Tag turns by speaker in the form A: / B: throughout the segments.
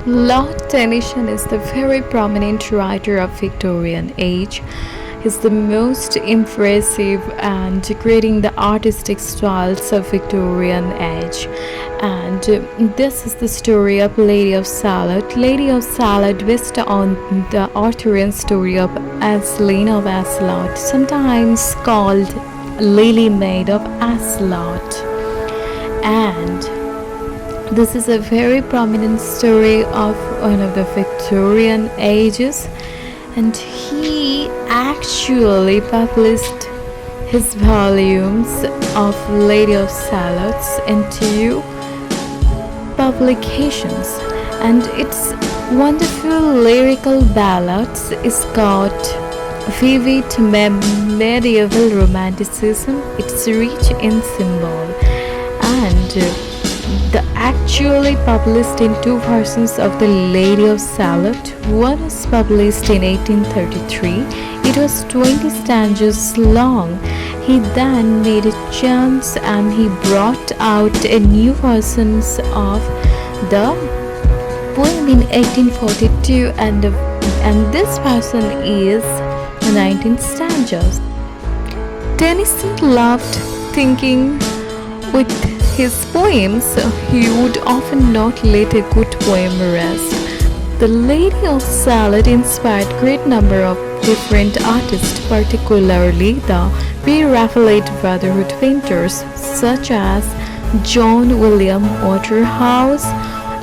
A: Lord Tennyson is the very prominent writer of Victorian age. He's the most impressive and creating the artistic styles of Victorian age. And this is the story of Lady of Shalott. Lady of Shalott based on the Arthurian story of Aislinn of Astolat, sometimes called Lily Maid of Astolat. And this is a very prominent story of one of the Victorian ages, and he actually published his volumes of Lady of Shalott into publications, and its wonderful lyrical ballads is got vivid medieval romanticism. It's rich in symbol, and the actually published in two versions of the Lady of Shalott. One was published in 1833. It was 20 stanzas long. He then made a change and he brought out a new version of the poem in 1842, and this version is 19 stanzas. Tennyson loved thinking with his poems. He would often not let a good poem rest. The Lady of Shalott inspired great number of different artists, particularly the Pre-Raphaelite Brotherhood painters such as John William Waterhouse,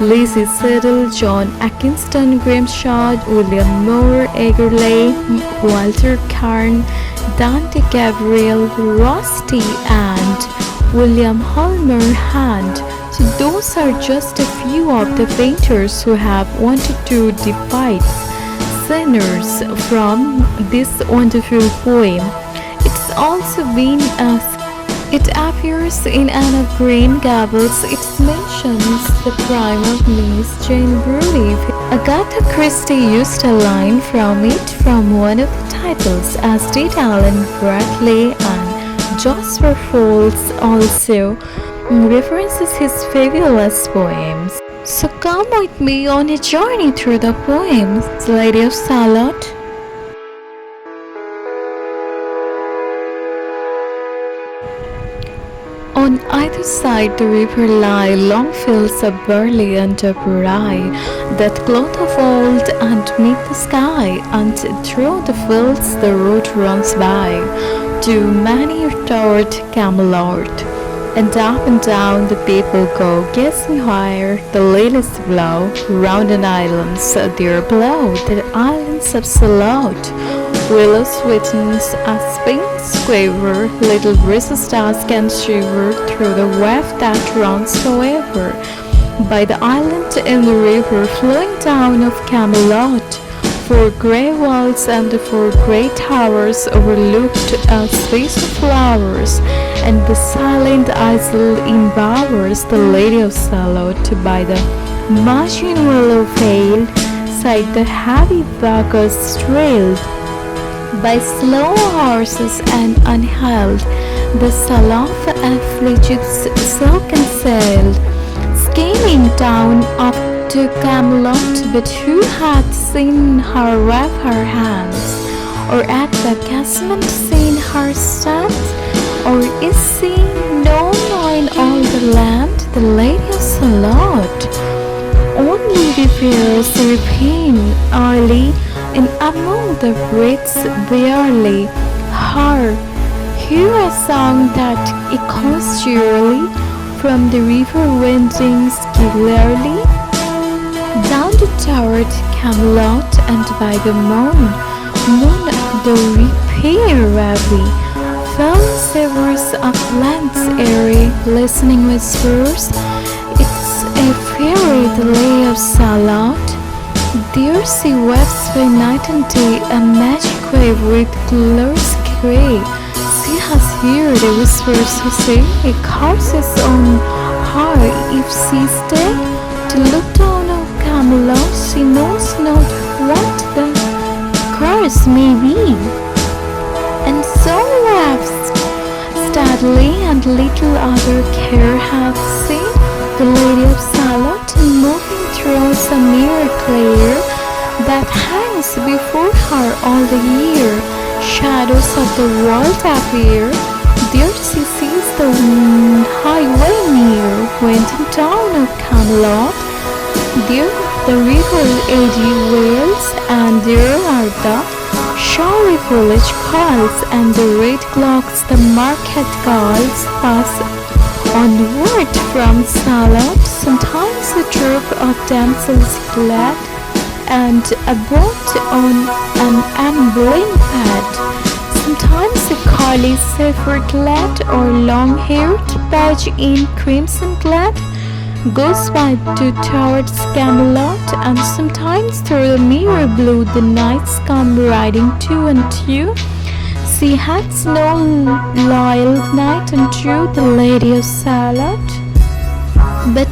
A: Lizzie Siddle, John Atkinson Grimshaw, William Moore Egerley, Walter Carn, Dante Gabriel Rossetti, and William Hulmer Hand. So those are just a few of the painters who have wanted to depict sinners from this wonderful poem. It's also been asked. It appears in Anne of Green Gables. It mentions the crime of Miss Jane Brewley. Agatha Christie used a line from it from one of the titles, as did Alan Bradley, and Jasper Folds also references his fabulous poems. So come with me on a journey through the poems, Lady of Shalott. On either side the river lie long fields of barley and of rye, that cloth of old and meet the sky, and through the fields the road runs by to many-towered Camelot. And up and down the people go, gazing higher the lilies blow, round an islands there below, the islands of Shalott. Willows sweetens as spins quiver, little breezes dusk and shiver through the wave that runs forever. By the island and the river flowing down of Camelot, four grey walls and the four grey towers overlooked a space of flowers, and the silent isle embowers the Lady of Shalott. By the margin willow veiled, side the heavy Bacchus trailed, by slow horses and unheld, the Shalott afflicted silken sailed, skimming down up to Camelot. But who hath seen her wave her hands, or at the casement seen her stand? Or is she known in all the land, the Lady of Shalott? Only repairs repine early, and among the wreaths barely her hear a song that echoes cheerily from the river winding clearly down the towered Camelot, and by the moon the repair rally fell savors of lands airy, listening whispers. It's a fairy, the Lady of Shalott. There she weaves by night and day, a magic wave with colors grey. She has heard the whispers who say a curse is on her if she stay to look down on Camelot. She knows not what the curse may be, and so laughs steadily, and little other care hath she, the Lady of Shalott, moving through a mirror clear that hangs before her all the year. Shadows of the world appear. There she sees the highway near, went in town of Camelot. There the river eddy wails, and there are the showy village calls, and the red clocks the market calls pass onward from Shalott. Sometimes a troop of damsels glad, and a boat on an ambling pad. Sometimes a collie saffron clad or long-haired page in crimson clad goes by towards Camelot, and sometimes through the mirror blue the knights come riding two and two. She has no loyal knight untrue, the Lady of Shalott, but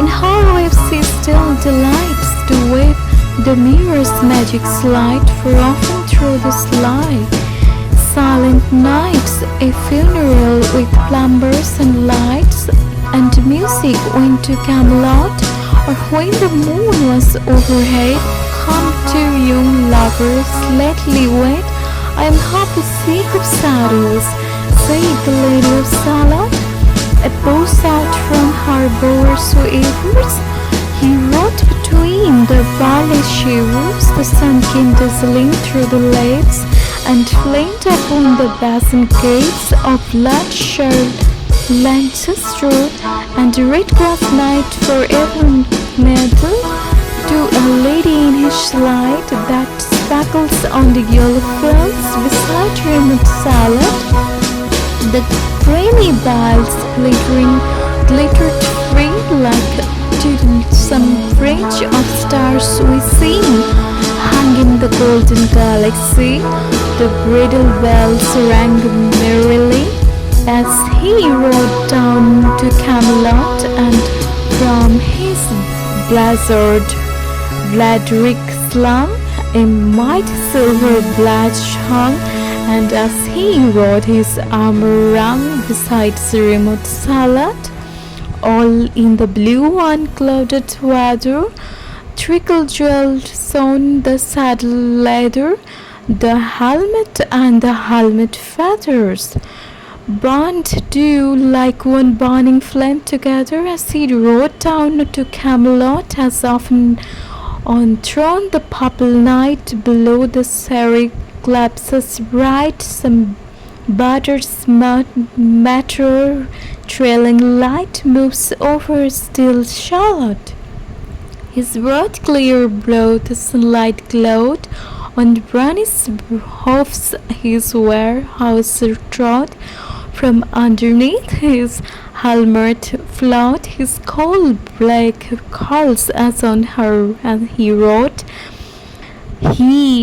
A: in her wave she still delights to wave the mirror's magic slide, for often through the slide silent nights, a funeral with plumbers and lights and music went to Camelot, or when the moon was overhead, come two young lovers lately wed. I am happy sick of shadows, said the Lady of Shalott. A post out from her bower's wavers, he rode between the barley sheaves. The sun came dazzling through the leaves, and flamed upon the basin gates of blood-shed Lancaster, and the red grass knight forever medal to a lady in his slide that sparkles on the yellow fields beside remote Shalott. The creamy bells glittered free like to some fringe of stars we see, hung in the golden galaxy. The bridal bells rang merrily as he rode down to Camelot, and from his blazard Vladric slung a mighty silver badge hung, and as he rode his armor rung beside remote Shalott. All in the blue unclouded weather, trickle jeweled shone the saddle leather, the helmet and the helmet feathers burned dew like one burning flame together as he rode down to Camelot, as often on throne the purple night below the serried eclipses bright, some butter's matter trailing light moves over still Shalott. His broad clear broad sunlight glowed on Brownie's hoofs, his warehouse trod from underneath his helmet flowed his coal black curls as on her, and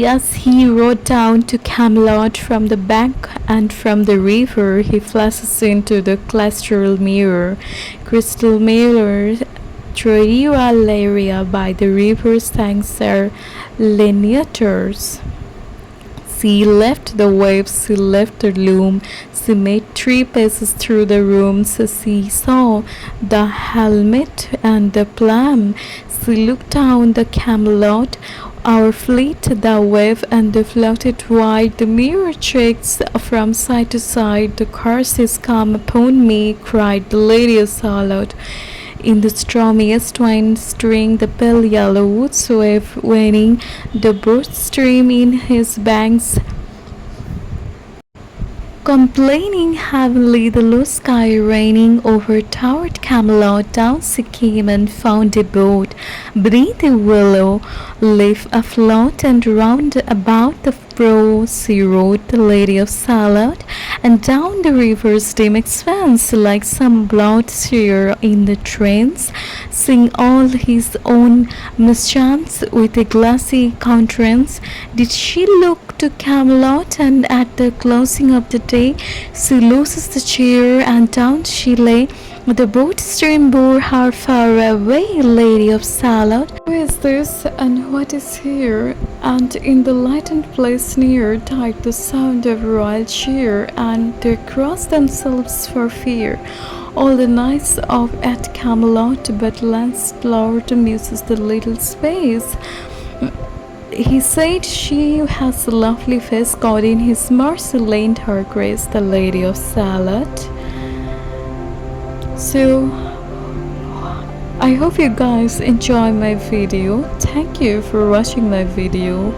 A: as he rode down to Camelot from the bank and from the river, he flashes into the crystal mirror, Troialaria by the river sang Sir Lineators. She left the waves, she left the loom, she made 3 paces through the rooms, she saw the helmet and the plum, she looked down the Camelot, our fleet the wave and the floated wide, the mirror shakes from side to side, the curses come upon me, cried the Lady of Shalott. In the stormiest wind string the pale yellow woods wave waning, the broad stream in his banks complaining heavily, the low sky raining over towered Camelot. Down she came and found a boat beneath a willow leaf afloat, and round about the prow she rode the Lady of Shalott, and down the river's dim expanse like some blood seer in the trains, sing all his own mischance with a glassy countenance. Did she look to Camelot, and at the closing of the day she loses the chair, and down she lay The boat stream bore her far away, Lady of Shalott. Who is this, and what is here? And in the lightened place near died the sound of royal cheer, and they crossed themselves for fear. All the knights of at Camelot, but Lancelot muses the little space. He said she has a lovely face, God in his mercy lent her grace, the Lady of Shalott. So I hope you guys enjoy my video. Thank you for watching my video.